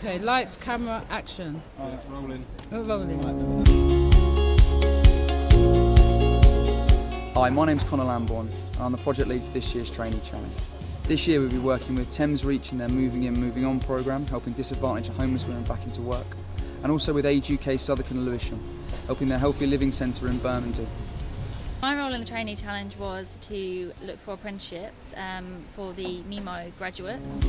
Okay, lights, camera, action. Yeah, rolling. Oh, rolling. Hi, my name's Connor Lambourne and I'm the project lead for this year's Trainee Challenge. This year we'll be working with Thames Reach and their Moving In, Moving On programme, helping disadvantaged and homeless women back into work, and also with Age UK Southwark and Lewisham, helping their Healthy Living Centre in Bermondsey. My role in the Trainee Challenge was to look for apprenticeships for the NEMO graduates.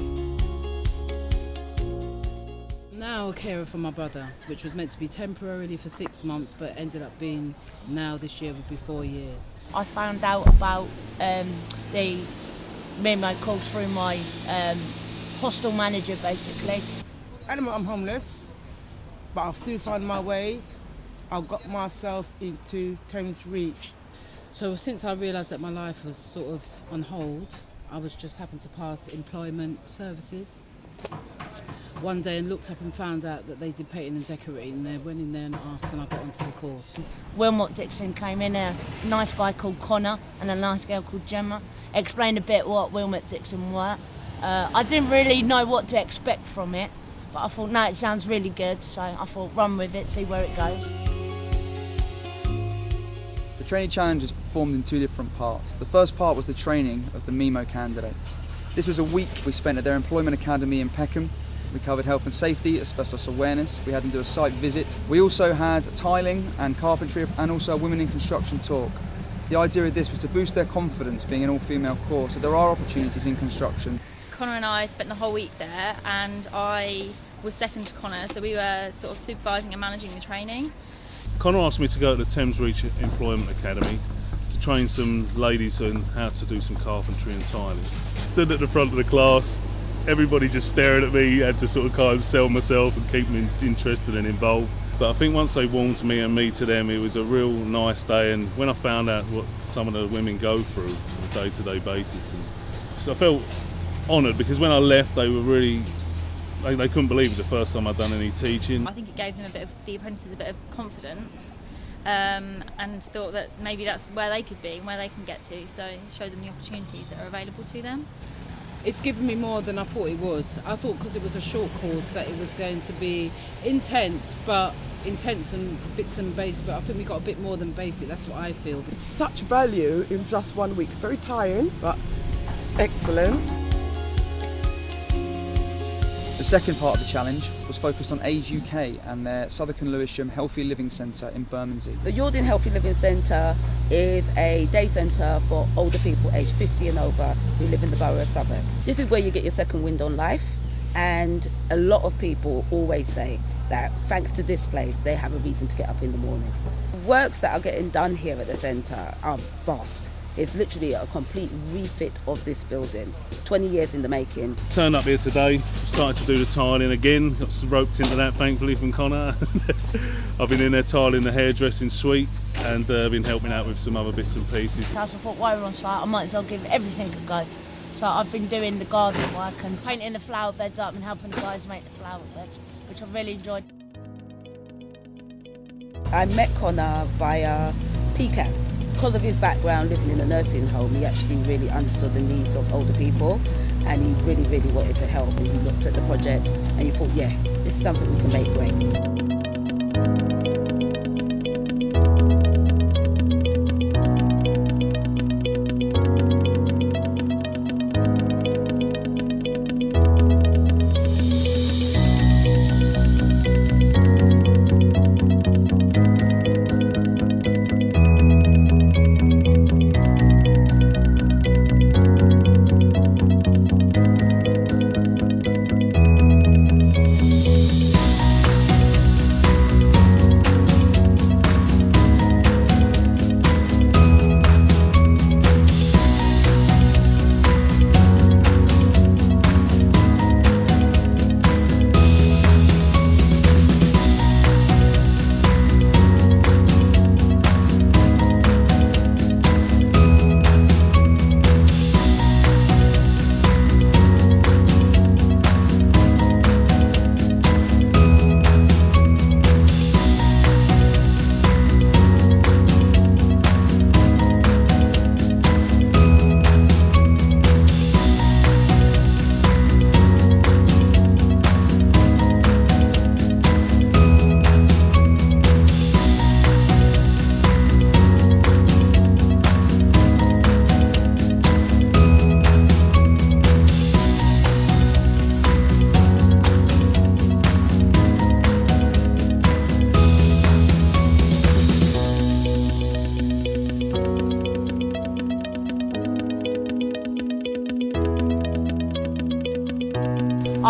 Now a carer for my brother, which was meant to be temporarily for 6 months, but ended up being now this year would be 4 years. I found out about the NEMO course through my hostel manager, basically. At the moment I'm homeless, but I've still found my way. I've got myself into Thames Reach. So since I realised that my life was sort of on hold, I was just happened to pass employment services one day and looked up and found out that they did painting and decorating there. Went in there and asked, and I got onto the course. Willmott Dixon came in, a nice guy called Connor and a nice girl called Gemma. Explained a bit what Willmott Dixon were. I didn't really know what to expect from it, but I thought, no, it sounds really good, so I thought run with it, see where it goes. The Trainee Challenge is performed in 2 different parts. The first part was the training of the NEMO candidates. This was a week we spent at their employment academy in Peckham. We covered health and safety, asbestos awareness, we had them do a site visit. We also had tiling and carpentry and also a women in construction talk. The idea of this was to boost their confidence being an all-female course, so there are opportunities in construction. Connor and I spent the whole week there, and I was second to Connor, so we were sort of supervising and managing the training. Connor asked me to go to the Thames Reach Employment Academy to train some ladies on how to do some carpentry and tiling. Stood at the front of the class, everybody just staring at me, had to sort of kind of sell myself and keep me interested and involved. But I think once they warmed to me and me to them, it was a real nice day, and when I found out what some of the women go through on a day-to-day basis, and so I felt honoured because when I left they were really, they couldn't believe it was the first time I'd done any teaching. I think it gave them the apprentices a bit of confidence, and thought that maybe that's where they could be and where they can get to, so it showed them the opportunities that are available to them. It's given me more than I thought it would. I thought because it was a short course that it was going to be intense and bits and basic, but I think we got a bit more than basic, that's what I feel. Such value in just 1 week. Very tiring, but excellent. The second part of the challenge was focused on Age UK and their Southwark and Lewisham Healthy Living Centre in Bermondsey. The Yaldin Healthy Living Centre is a day centre for older people aged 50 and over who live in the borough of Southwark. This is where you get your second wind on life, and a lot of people always say that thanks to this place they have a reason to get up in the morning. Works that are getting done here at the centre are vast. It's literally a complete refit of this building, 20 years in the making. Turned up here today, started to do the tiling again, got roped into that thankfully from Connor. I've been in there tiling the hairdressing suite and been helping out with some other bits and pieces. So I thought, while we're on site, I might as well give everything a go. So I've been doing the garden work and painting the flower beds up and helping the guys make the flower beds, which I've really enjoyed. I met Connor via PCAP. Because of his background living in a nursing home, he actually really understood the needs of older people, and he really, really wanted to help. And he looked at the project and he thought, yeah, this is something we can make great.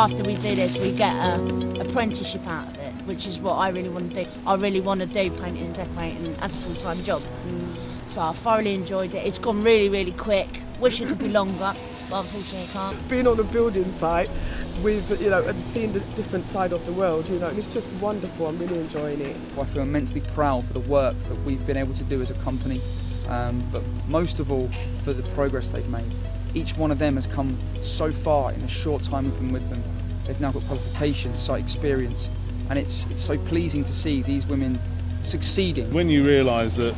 after we do this, we get an apprenticeship out of it, which is what I really want to do. I really want to do painting and decorating as a full-time job. So I thoroughly enjoyed it. It's gone really, really quick. Wish it could be longer, but unfortunately it can't. Being on a building site with, and seeing the different side of the world, and it's just wonderful. I'm really enjoying it. I feel immensely proud for the work that we've been able to do as a company, but most of all for the progress they've made. Each one of them has come so far in the short time we've been with them. They've now got qualifications, site experience, and it's so pleasing to see these women succeeding. When you realise that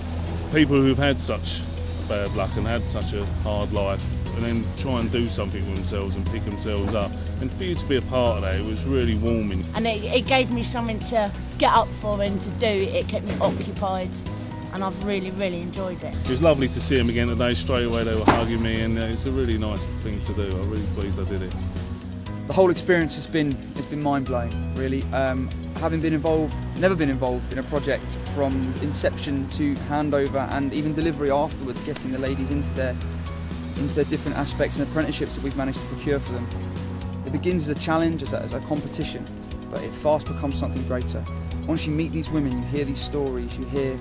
people who've had such bad luck and had such a hard life and then try and do something for themselves and pick themselves up, and for you to be a part of that, it was really warming. And it gave me something to get up for and to do. It kept me occupied, and I've really, really enjoyed it. It was lovely to see them again today. Straight away they were hugging me, and it's a really nice thing to do. I'm really pleased I did it. The whole experience has been mind-blowing, really. Having been involved, never been involved in a project from inception to handover and even delivery afterwards, getting the ladies into their different aspects and apprenticeships that we've managed to procure for them. It begins as a challenge, as a competition, but it fast becomes something greater. Once you meet these women, you hear these stories, you hear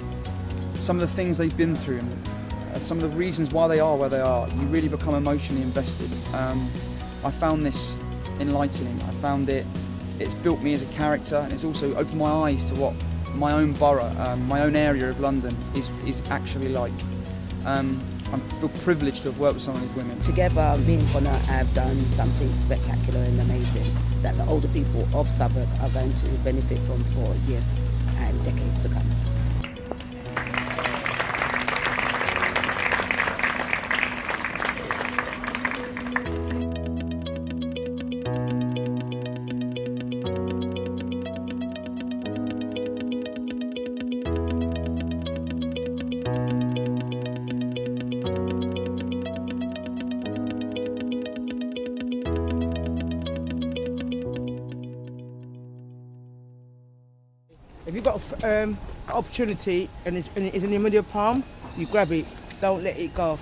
some of the things they've been through and some of the reasons why they are where they are, you really become emotionally invested. I found this enlightening. I found it's built me as a character, and it's also opened my eyes to what my own borough, my own area of London is actually like. I feel privileged to have worked with some of these women. Together, me and Connor have done something spectacular and amazing that the older people of Southwark are going to benefit from for years and decades to come. If you've got an opportunity and it's in your middle of your palm, you grab it, don't let it go.